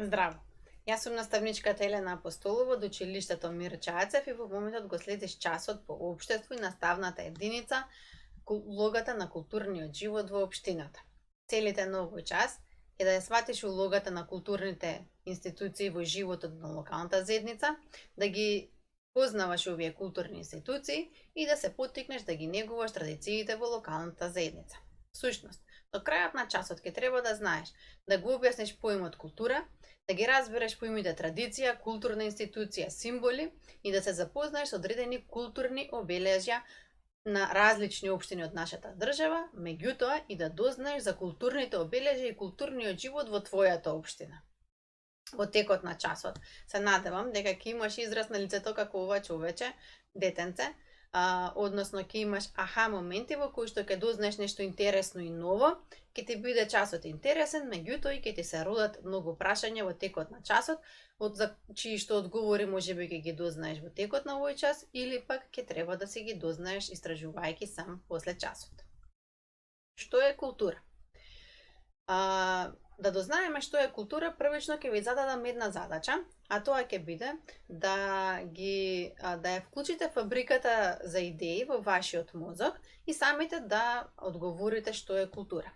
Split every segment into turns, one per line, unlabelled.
Здраво! Јас сум наставничката Елена Апостолова од училиштето Мир Чајцев и во моментот го следиш часот по општество и наставната единица улогата на културниот живот во општината. Целите на овој час е да ја сватиш улогата на културните институции во животот на локалната заедница, да ги познаваш овие културни институции и да се поттикнеш да ги негуваш традициите во локалната заедница. Всушност, до крајот на часот ќе треба да знаеш да го објасниш поимот култура, да ги разбереш поимите традиција, културна институција, символи и да се запознаеш со одредени културни обележја на различни општини од нашата држава, меѓутоа и да дознаеш за културните обележја и културниот живот во твојата општина. Во текот на часот се надевам дека ќе имаш израз на лицето како ова човече, детенце, односно ќе имаш аха моменти во кои што ќе дознаеш нешто интересно и ново, ќе ти биде часот интересен, меѓутоа и ќе ти се родат многу прашања во текот на часот, за чии што одговори можеби ќе ги дознаеш во текот на овој час или пак ќе треба да си ги дознаеш истражувајќи сам после часот. Што е култура? Да дознаеме што е култура, првично ќе ви зададам една задача, а тоа ќе биде да ја вклучите фабриката за идеи во вашиот мозок и самите да одговорите што е култура.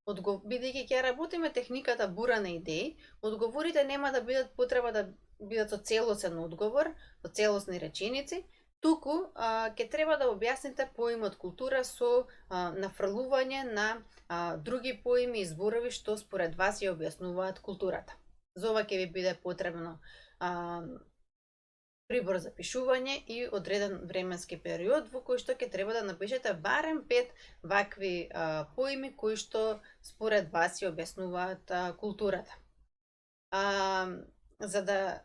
Бидејќи ќе работиме техниката бура на идеи, одговорите нема да бидат потреба да бидат со целосен одговор, со целосни реченици, туку ќе треба да објасните поимот култура со нафрлување на други поими и зборови што според вас ја објаснуваат културата. За ова ќе ви биде потребно прибор за пишување и одреден временски период во кој што ќе треба да напишете барем 5 вакви поими кои што според вас ја објаснуваат културата. За да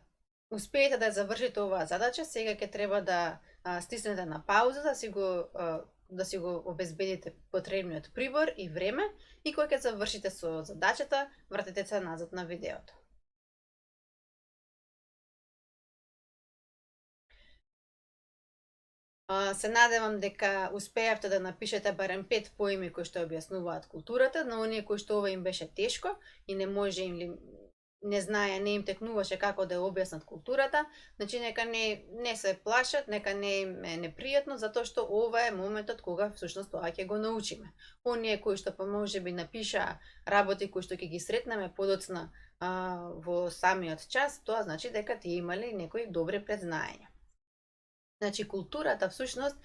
успеете да завршите оваа задача, сега ќе треба да стиснете на пауза, да си го обезбедите потребниот прибор и време, и кога ќе завршите со задачата, вратете се назад на видеото. Се надевам дека успеавте да напишете барем 5 поими кои што објаснуваат културата, на оние кои што ова им беше тешко и не може им не знае, не им текнуваше како да ја објаснат културата, значи нека не се плашат, нека не им е непријатно, затоа што ова е моментот кога всушност тоа ќе го научиме. Оние кои што па можеби напишаа работи кои што ќе ги сретнеме подоцна во самиот час, тоа значи дека тие имале некои добри предзнаења. Значи културата всушност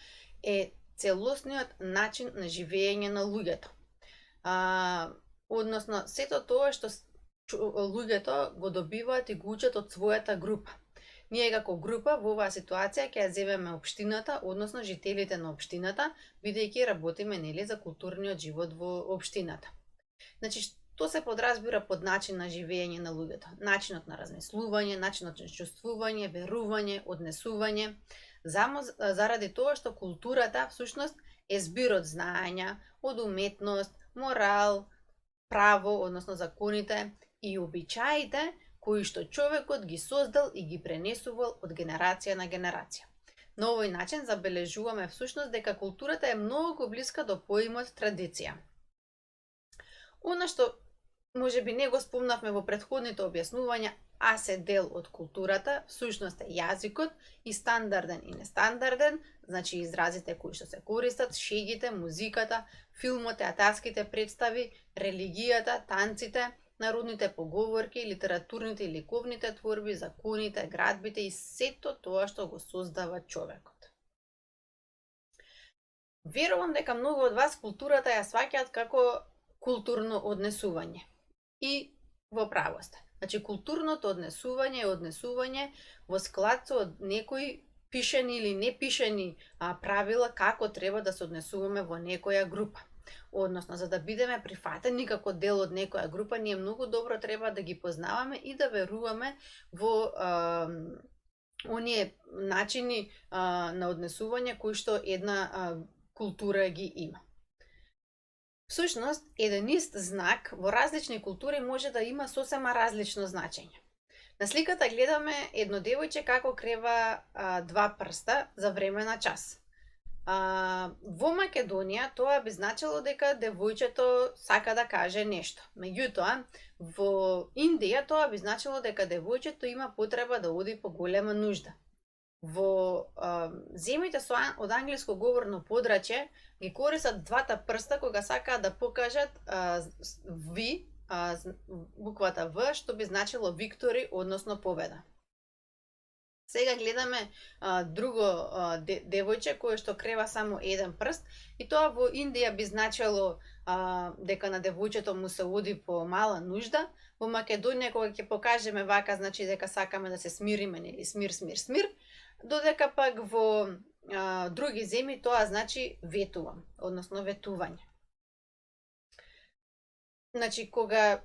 е целосниот начин на живење на луѓето. Односно сето тоа што луѓето го добиваат и го учат од својата група. Ние како група во оваа ситуација ќе ја земеме општината, односно жителите на општината, бидејќи работиме нели за културниот живот во општината. Значи што се подразбира под начин на живење на луѓето? Начинот на размислување, начинот на чувствување, верување, однесување, заради тоа што културата всушност е збир од знаења, од уметност, морал, право, односно законите и обичаите кои што човекот ги создал и ги пренесувал од генерација на генерација. На овој начин забележуваме всушност дека културата е многу блиска до поимот традиција. Она што можеби не го спомнавме во претходните објаснувања, а се дел од културата, всушност е јазикот и стандарден и нестандарден, значи изразите кои што се користат, шегите, музиката, филмот, театарските представи, религијата, танците, народните поговорки, литературните и ликовните творби, законите, градбите и сето тоа што го создава човекот. Верувам дека многу од вас културата ја сваќаат како културно однесување. И во право сте. Значи културното однесување е однесување во склад со некои пишани или непишани правила како треба да се однесуваме во некоја група. Односно, за да бидеме прифатени како дел од некоја група, ние многу добро треба да ги познаваме и да веруваме во оние начини на однесување кои што една култура ги има. Всушност, еден ист знак во различни култури може да има сосема различно значење. На сликата гледаме едно девојче како крева 2 прста за време на час. Во Македонија тоа би значило дека девојчето сака да каже нешто. Меѓутоа, Во Индија тоа би значило дека девојчето има потреба да оди по голема нужда. Во земјите од англиско говорно подрачје ги користат двата прста кога сакаат да покажат ви, буквата В, што би значило виктори, односно победа. Сега гледаме друго девојче кое што крева само еден прст и тоа во Индија би значило дека на девојчето му се оди по мала нужда. Во Македонија кога ќе покажеме вака, значи дека сакаме да се смириме, нели смир, смир, смир, додека пак во други земји тоа значи ветувам, односно ветување. Значи кога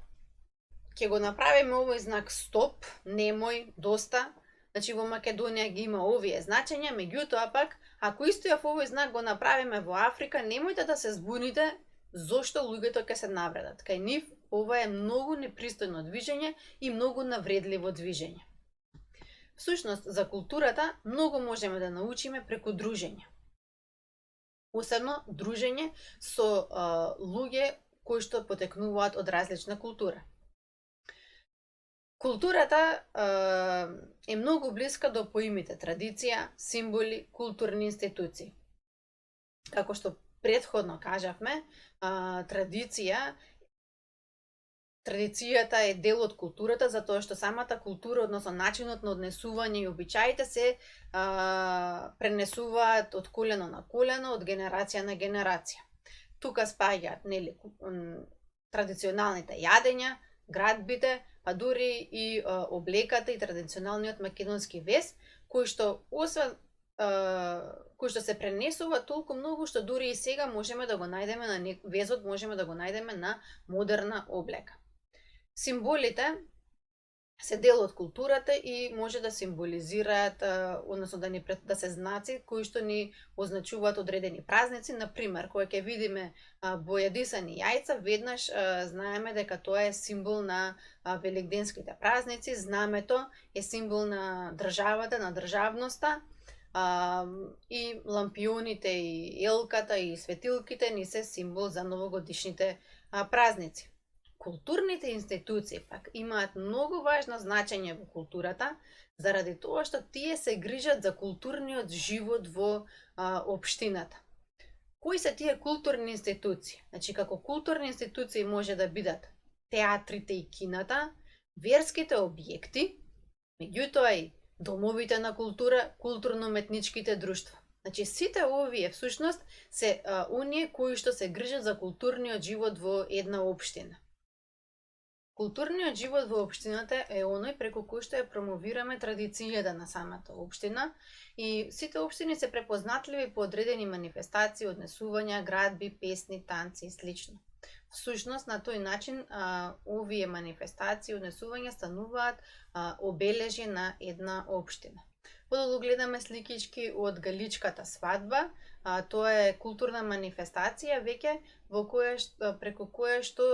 ќе го направиме овој знак стоп, немој, доста, значи во Македонија ги има овие значења, меѓутоа пак ако истојав овој знак го направиме во Африка, немојте да се збуните зошто луѓето ќе се навредат. Кај нив ова е многу непристојно движење и многу навредливо движење. Всушност, за културата многу можеме да научиме преку дружење. Посебно дружење со луѓе кои што потекнуваат од различна култура. Културата е многу блиска до поимите традиција, символи, културни институции. Како што претходно кажавме, традицијата е дел од културата, затоа што самата култура, односно начинот на однесување и обичаите се пренесуваат од колено на колено, од генерација на генерација. Тука спаѓаат, нели, традиционалните јадења, градбите, па дури и облеката и традиционалниот македонски вез, кој што освен кој што се пренесува толку многу што дури и сега можеме да го најдеме на везот, можеме да го најдеме на модерна облека. Символите се дел од културата и може да символизираат, односно да се знаци кои што ни означуваат одредени празници. Например, кога ќе видиме бојадисани јајца, веднаш знаеме дека тоа е символ на великденските празници. Знамето е символ на државата, на државноста, и лампионите, и елката, и светилките ни се символ за новогодишните празници. Културните институции пак имаат многу важно значење во културата, заради тоа што тие се грижат за културниот живот во општината. Кои се тие културни институции? Значи, како културни институции може да бидат театрите и кината, верските објекти, меѓутоа и домовите на култура, културно-уметничките друштва. Значи, сите овие всушност се оние кои што се грижат за културниот живот во една општина. Културниот живот во општината е оној преку кој што ја промовираме традицијата на самата општина и сите општини се препознатливи по одредени манифестации, однесувања, градби, песни, танци и слично. Всушност, на тој начин овие манифестации, однесувања стануваат обележје на една општина. Подолу гледаме сликички од Галичката свадба. Тоа е културна манифестација веќе во преку која што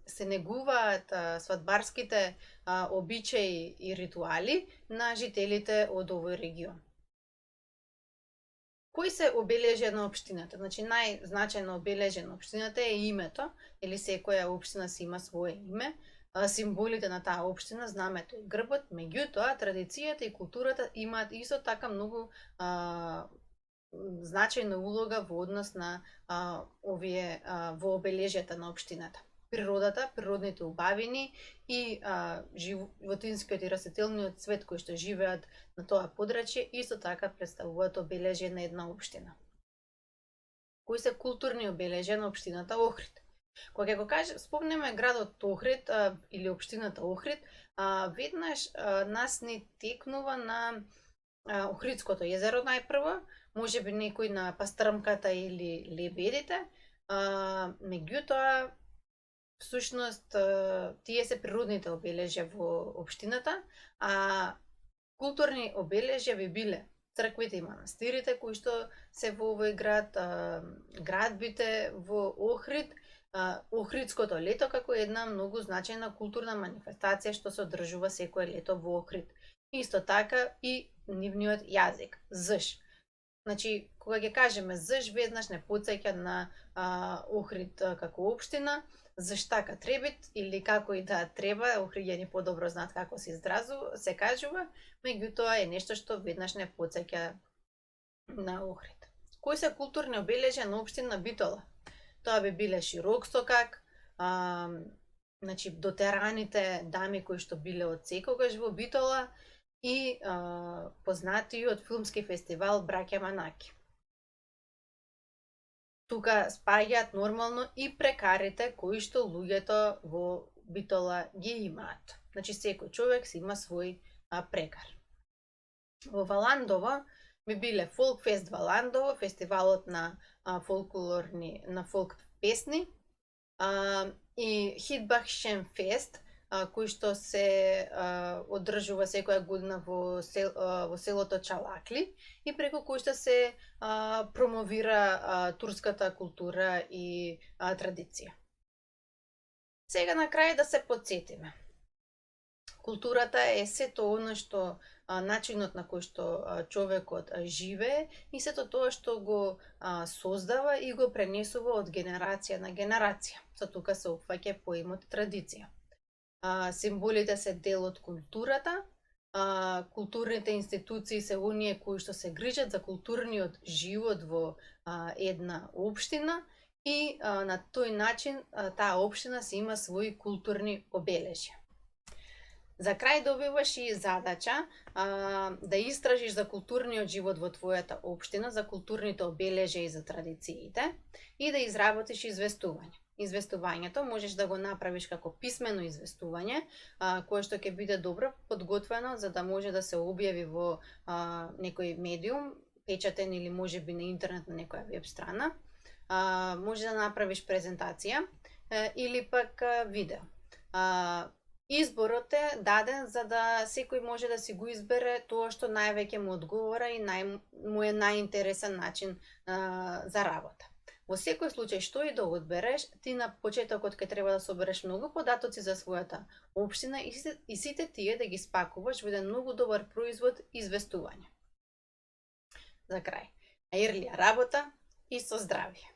се негуваат свадбарските обичаи и ритуали на жителите од овој регион. Кои се обележја на општината? Значи, најзначајно обележје на општината е името, или секоја општина си има свое име, символите на таа општина, знамето и грбот, меѓутоа традицијата и културата имаат исто така многу значајна улога во однос на овие во обележјата на општината. Природата, природните убавини и животинскиот и растителниот свет кои што живеат на тоа подрачје исто така представуваат обележје на една општина. Кои се културни обележја на општината Охрид? Кога го спомнеме градот Охрид или општината Охрид, веднаш нас ни текнува на Охридското езеро најпрво, можеби некој на пастрмката или лебедите, меѓутоа всушност тие се природните обележја во општината, а културни обележја би биле црквите и манастирите кои што се во овој град, градбите во Охрид, Охридското лето како една многу значајна културна манифестација што се одржува секое лето во Охрид. Исто така и нивниот јазик, зж. Значи, кога ќе кажеме зж, веднаш не потсеќа на Охрид како општина, заштака требит или како и да треба, Охриѓани подобро знаат како се кажува, меѓутоа е нешто што веднаш не потсеќа на Охрид. Кои се културни обележја на општина Битола? Тоа би биле широк сокак, значи дотераните дами кои што биле од секогаш во Битола и познатиот филмски фестивал Браќа Манаки. Тука спаѓаат нормално и прекарите кои што луѓето во Битола ги имаат. Значи секој човек си има свој прекар. Во Валандово би биле Фолкфест Валандово, фестивалот на фолк песни, и Хитбахшен фест, кој што се одржува секоја година во селото Чалакли и преку кој што се промовира турската култура и традиција. Сега на крај да се потсетиме. Културата е сето оно што начинот на кој што човекот живее и сето тоа што го создава и го пренесува од генерација на генерација. Со тука се опфаќа поимот традиција. Символите се дел од културата, културните институции се оние кои што се грижат за културниот живот во една општина и на тој начин таа општина се има своји културни обележја. За крај добиваш и задача да истражиш за културниот живот во твојата општина, за културните обележја и за традициите и да изработиш известување. Известувањето можеш да го направиш како писмено известување, кое што ќе биде добро подготвено за да може да се објави во некој медиум, печатен или можеби на интернет на некоја веб страна. Може да направиш презентација или пак видео. Изборот е даден за да секој може да си го избере тоа што највеќе му одговора и му е најинтересен начин за работа. Во секој случај што и да одбереш, ти на почетокот ќе треба да собереш многу податоци за својата општина и сите тие да ги спакуваш во еден многу добар производ известување. За крај, аирлија работа и со здравје!